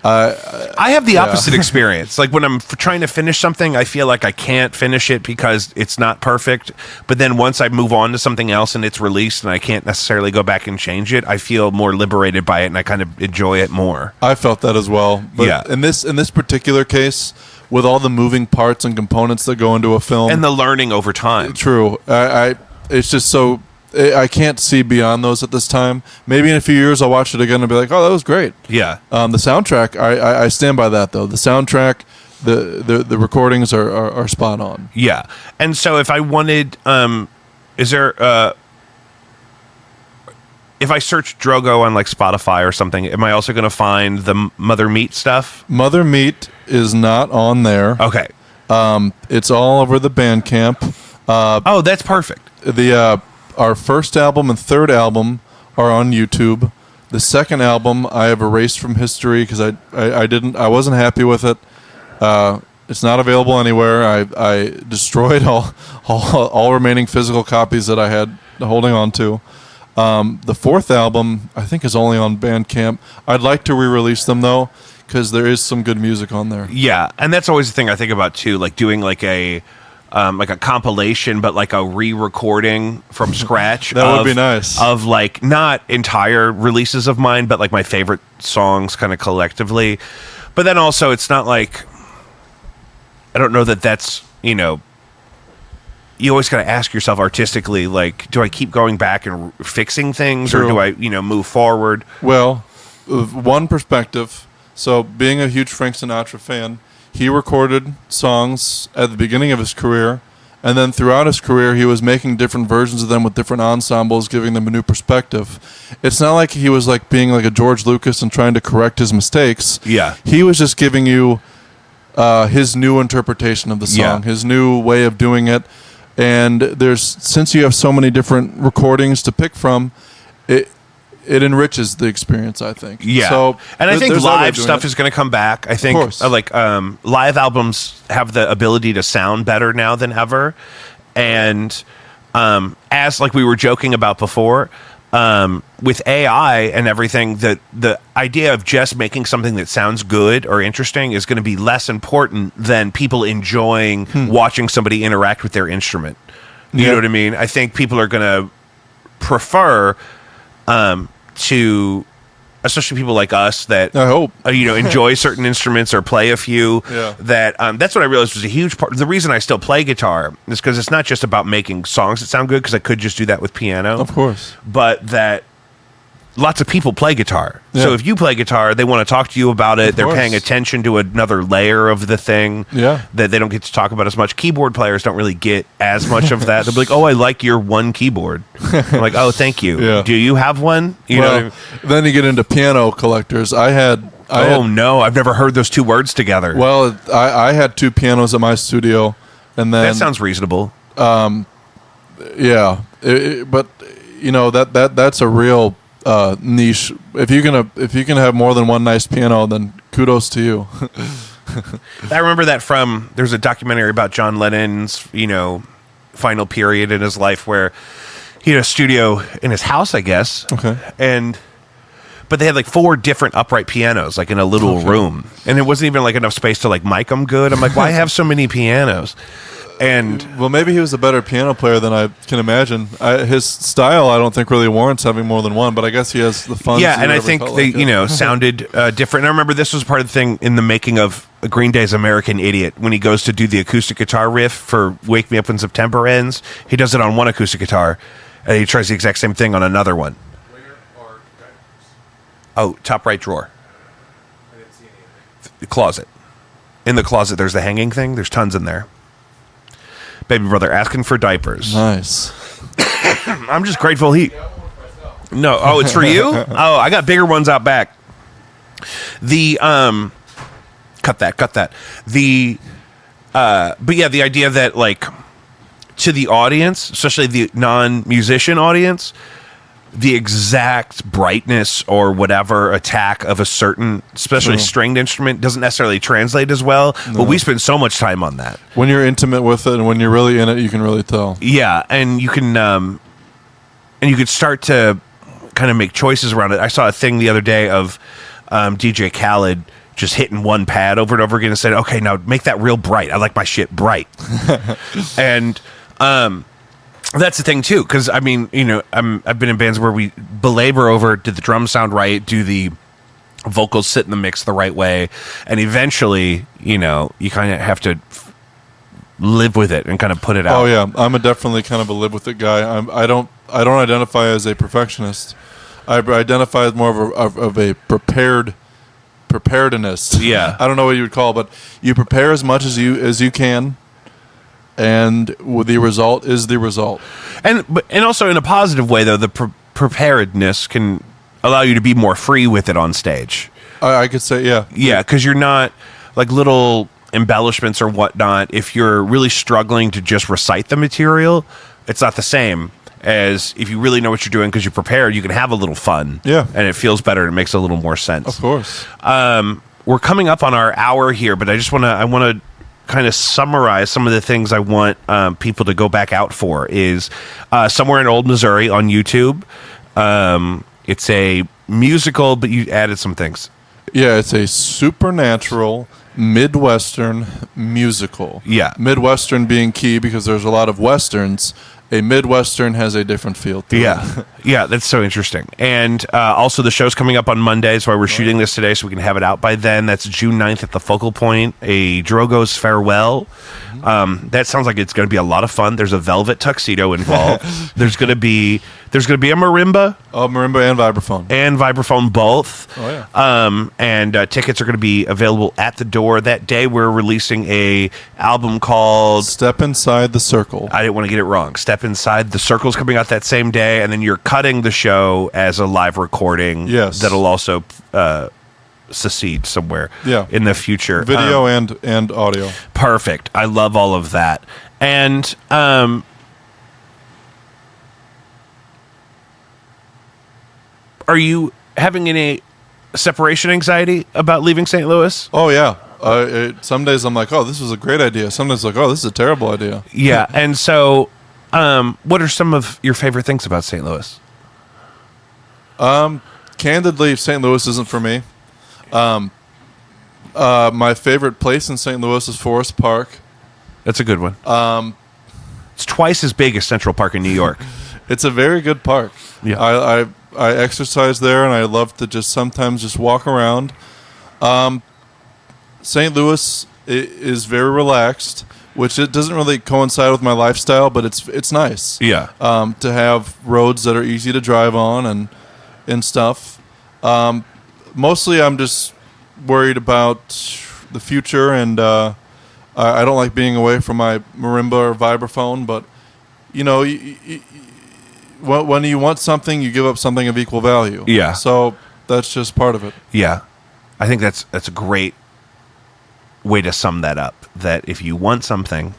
I have the opposite experience. Like when I'm trying to finish something, I feel like I can't finish it because it's not perfect. But then once I move on to something else and it's released and I can't necessarily go back and change it, I feel more liberated by it and I kind of enjoy it more. I felt that as well. But in this particular case, with all the moving parts and components that go into a film, and the learning over time. True. It's just so. I can't see beyond those at this time. Maybe in a few years I'll watch it again and be like, "Oh, that was great." Yeah. The soundtrack, I stand by that though. The soundtrack, the recordings are spot on. Yeah. And so if I wanted, is there if I search Drogo on like Spotify or something, am I also going to find the Mother Meat stuff? Mother Meat is not on there. Okay. It's all over the Bandcamp. Oh, that's perfect. Our first album and third album are on YouTube. The second album I have erased from history because I wasn't happy with it. It's not available anywhere. I destroyed all remaining physical copies that I had holding on to. The fourth album I think is only on Bandcamp. I'd like to re-release them though because there is some good music on there. Yeah, and that's always the thing I think about too, like doing like a compilation, but like a re-recording from scratch. That would be nice. Of like not entire releases of mine, but like my favorite songs kind of collectively. But then also it's not like, I don't know that that's, you always got to ask yourself artistically, like, do I keep going back and fixing things or do I, move forward? Well, one perspective. So being a huge Frank Sinatra fan, he recorded songs at the beginning of his career And then throughout his career, he was making different versions of them with different ensembles, giving them a new perspective. It's not like he was like being like a George Lucas and trying to correct his mistakes. Yeah. He was just giving you his new interpretation of the song, his new way of doing it. And since you have so many different recordings to pick from, it enriches the experience, I think. Yeah. So, and I think live stuff is going to come back. I think live albums have the ability to sound better now than ever. And as like we were joking about before, with AI and everything, the idea of just making something that sounds good or interesting is going to be less important than people enjoying watching somebody interact with their instrument. You know what I mean? I think people are going to prefer to, especially people like us that I hope enjoy certain instruments or play a few. That that's what I realized was a huge part. The reason I still play guitar is because it's not just about making songs that sound good, because I could just do that with piano, of course, but that lots of people play guitar. So if you play guitar, they want to talk to you about it. They're paying attention to another layer of the thing that they don't get to talk about as much. Keyboard players don't really get as much of that. They'll be like, "Oh, I like your one keyboard." I'm like, "Oh, thank you. Do you have one?" You know what I mean? Then you get into piano collectors. No, I've never heard those two words together. Well, I had 2 pianos at my studio, and then that sounds reasonable. But that's a real niche. If you can have more than one nice piano, then kudos to you. I remember that there's a documentary about John Lennon's final period in his life where he had a studio in his house, I guess. But they had like 4 different upright pianos, like in a little room, and it wasn't even like enough space to like mic them good. I'm like, why have so many pianos? And well, maybe he was a better piano player than I can imagine. His style, I don't think, really warrants having more than one. But I guess he has the funds. Yeah, and I think they, sounded different. And I remember this was part of the thing in the making of Green Day's "American Idiot" when he goes to do the acoustic guitar riff for "Wake Me Up When September Ends." He does it on one acoustic guitar, and he tries the exact same thing on another one. Oh, top right drawer. I didn't see anything. The closet. In the closet, there's the hanging thing. There's tons in there. Baby brother asking for diapers. Nice. I'm just grateful No. Oh, it's for you? Oh, I got bigger ones out back. Cut that. But yeah, the idea that like to the audience, especially the non-musician audience, the exact brightness or whatever attack of a certain, especially stringed instrument, doesn't necessarily translate as well. No. But we spend so much time on that. When you're intimate with it and when you're really in it, you can really tell. Yeah, and you can, could start to kind of make choices around it. I saw a thing the other day of DJ Khaled just hitting one pad over and over again and said, "Okay, now make that real bright. I like my shit bright." And that's the thing too, because I mean, I've been in bands where we belabor over, did the drums sound right, do the vocals sit in the mix the right way, and eventually, you kind of have to live with it and kind of put it out. Oh yeah, I'm definitely kind of a live with it guy. I don't identify as a perfectionist. I identify as more of a preparedness. Yeah, I don't know what you would call it, but you prepare as much as you can. And the result is the result. And also in a positive way, though, the preparedness can allow you to be more free with it on stage. I could say, yeah. Yeah, because you're not like little embellishments or whatnot. If you're really struggling to just recite the material, it's not the same as if you really know what you're doing because you're prepared. You can have a little fun. Yeah. And it feels better. It makes a little more sense. Of course. We're coming up on our hour here, but I want to kind of summarize some of the things I want people to go back out for is Somewhere in Old Missouri on YouTube. It's a musical, but you added some things. Yeah, it's a supernatural Midwestern musical. Yeah. Midwestern being key because there's a lot of Westerns, a Midwestern has a different feel to it. Yeah. Yeah, that's so interesting. And also the show's coming up on Monday, so we're shooting this today so we can have it out by then. That's June 9th at the Focal Point, a Drogo's Farewell. That sounds like it's going to be a lot of fun. There's a velvet tuxedo involved. There's going to be a marimba. Oh, marimba and vibraphone. And vibraphone both. Oh, yeah. And tickets are going to be available at the door. That day we're releasing a album called Step Inside the Circle. I didn't want to get it wrong. Step Inside the Circle's coming out that same day, and then you're cutting the show as a live recording. Yes. That'll also secede somewhere in the future. Video and audio. Perfect. I love all of that. And are you having any separation anxiety about leaving St. Louis? Oh, yeah. Some days I'm like, oh, this was a great idea. Some days like, oh, this is a terrible idea. Yeah. And so what are some of your favorite things about St. Louis? Candidly, St. Louis isn't for me. My favorite place in St. Louis is Forest Park. That's a good one. It's twice as big as Central Park in New York. It's a very good park. Yeah. I exercise there, and I love to just sometimes just walk around. St. Louis is very relaxed, which it doesn't really coincide with my lifestyle, but it's nice. Yeah. To have roads that are easy to drive on and stuff. Mostly, I'm just worried about the future, and I don't like being away from my marimba or vibraphone. But you know, when you want something, you give up something of equal value. Yeah. So that's just part of it. Yeah. I think that's a great way to sum that up. That if you want something,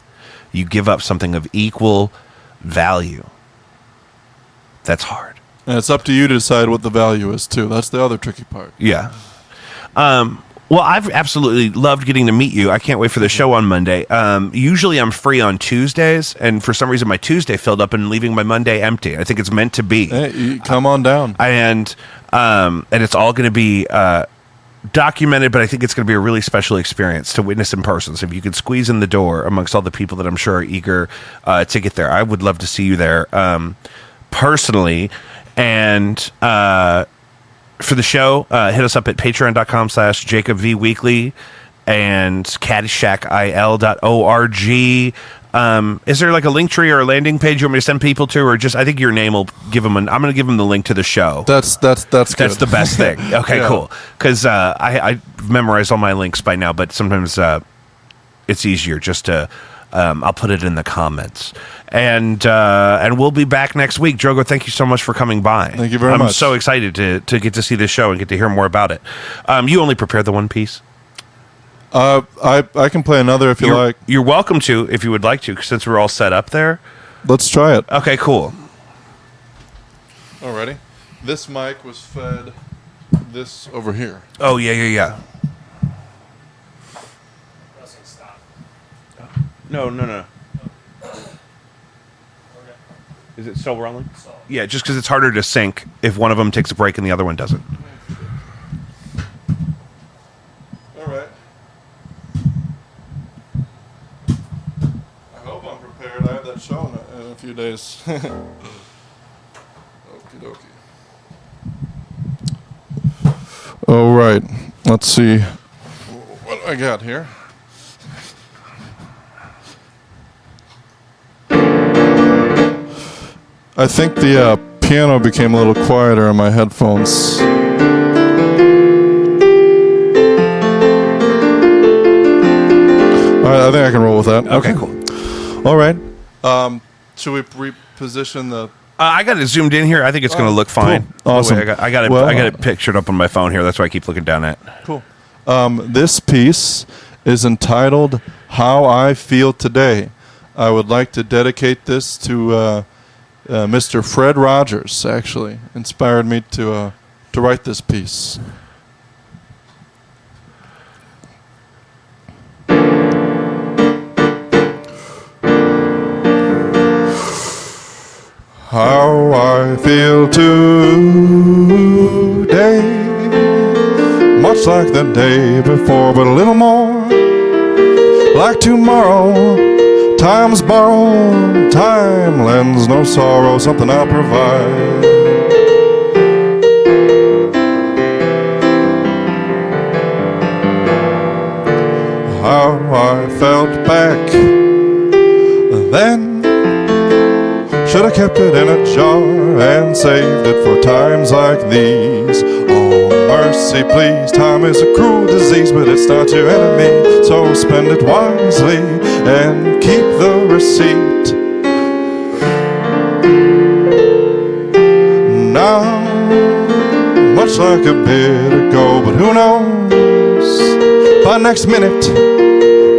you give up something of equal value. That's hard. And it's up to you to decide what the value is, too. That's the other tricky part. Yeah. Well, I've absolutely loved getting to meet you. I can't wait for the show on Monday. Usually I'm free on Tuesdays, and for some reason my Tuesday filled up and leaving my Monday empty. I think it's meant to be. Hey, you come on down. And it's all going to be documented, but I think it's going to be a really special experience to witness in person. So if you could squeeze in the door amongst all the people that I'm sure are eager to get there, I would love to see you there personally. And for the show, hit us up at patreon.com/JacobVWeekly and caddyshackil.org. Is there like a link tree or a landing page you want me to send people to, or just I think your name will give them I'm going to give them the link to the show. That's good. That's the best thing. Okay, yeah. Cool. Because I've memorized all my links by now, but sometimes it's easier just to I'll put it in the comments. And we'll be back next week. Drogo, thank you so much for coming by. Thank you very much. I'm so excited to get to see this show and get to hear more about it. You only prepared the one piece? I can play another if you like. You're welcome to, if you would like to, since we're all set up there. Let's try it. Okay, cool. Alrighty. This mic was fed this over here. Oh, yeah. No. Is it still rolling? Yeah, just because it's harder to sync if one of them takes a break and the other one doesn't. All right. I hope I'm prepared. I have that show in a few days. Okie dokie. All right. Let's see what I got here. I think the piano became a little quieter in my headphones. All right, I think I can roll with that. Okay, cool. All right. Should we reposition the... I got it zoomed in here. I think it's going to look fine. Cool. Awesome. I got it pictured up on my phone here. That's why I keep looking down at it. Cool. This piece is entitled How I Feel Today. I would like to dedicate this to Mr. Fred Rogers, actually. Inspired me to write this piece. How I feel today, much like the day before, but a little more like tomorrow. Time's borrowed, time lends no sorrow, something I'll provide. How I felt back then. Should have kept it in a jar and saved it for times like these. Oh, mercy, please. Time is a cruel disease, but it's not your enemy. So spend it wisely and keep the receipt. Now, much like a bit ago, but who knows? By next minute,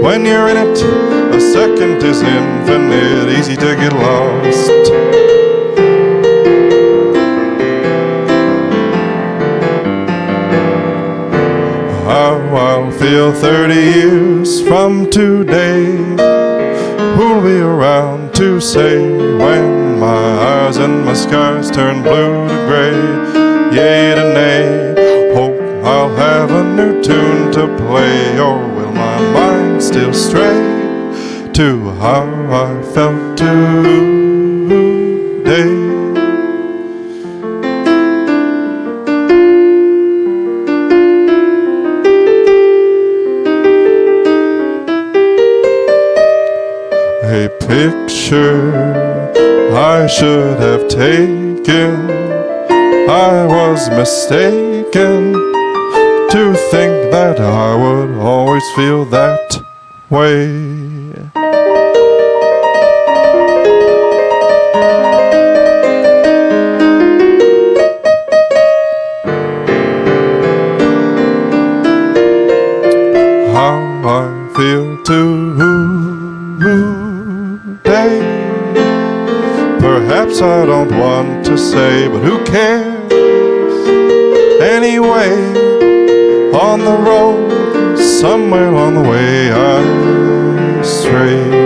when you're in it, a second is infinite, easy to get lost. How I'll feel 30 years from today. Who'll be around to say when my eyes and my skies turn blue to gray? Yea to nay, hope I'll have a new tune to play, or will my mind still stray to how I felt today? A picture I should have taken. I was mistaken to think that I would always feel that way. How I feel today. Perhaps I don't want to say, but who cares? Anyway, on the road, somewhere along the way I strayed.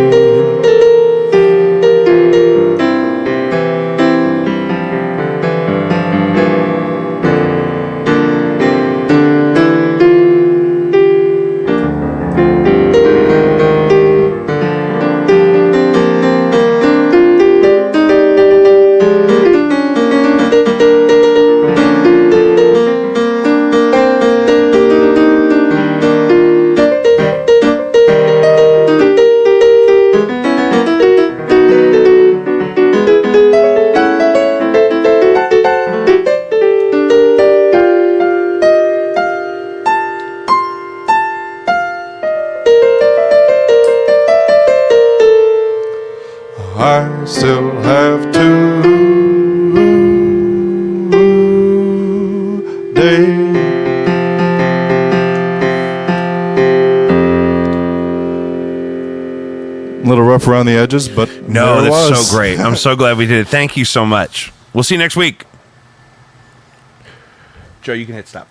I still have today. A little rough around the edges, but No, there it that's was. so great. I'm so glad we did it. Thank you so much. We'll see you next week. Joe, you can hit stop.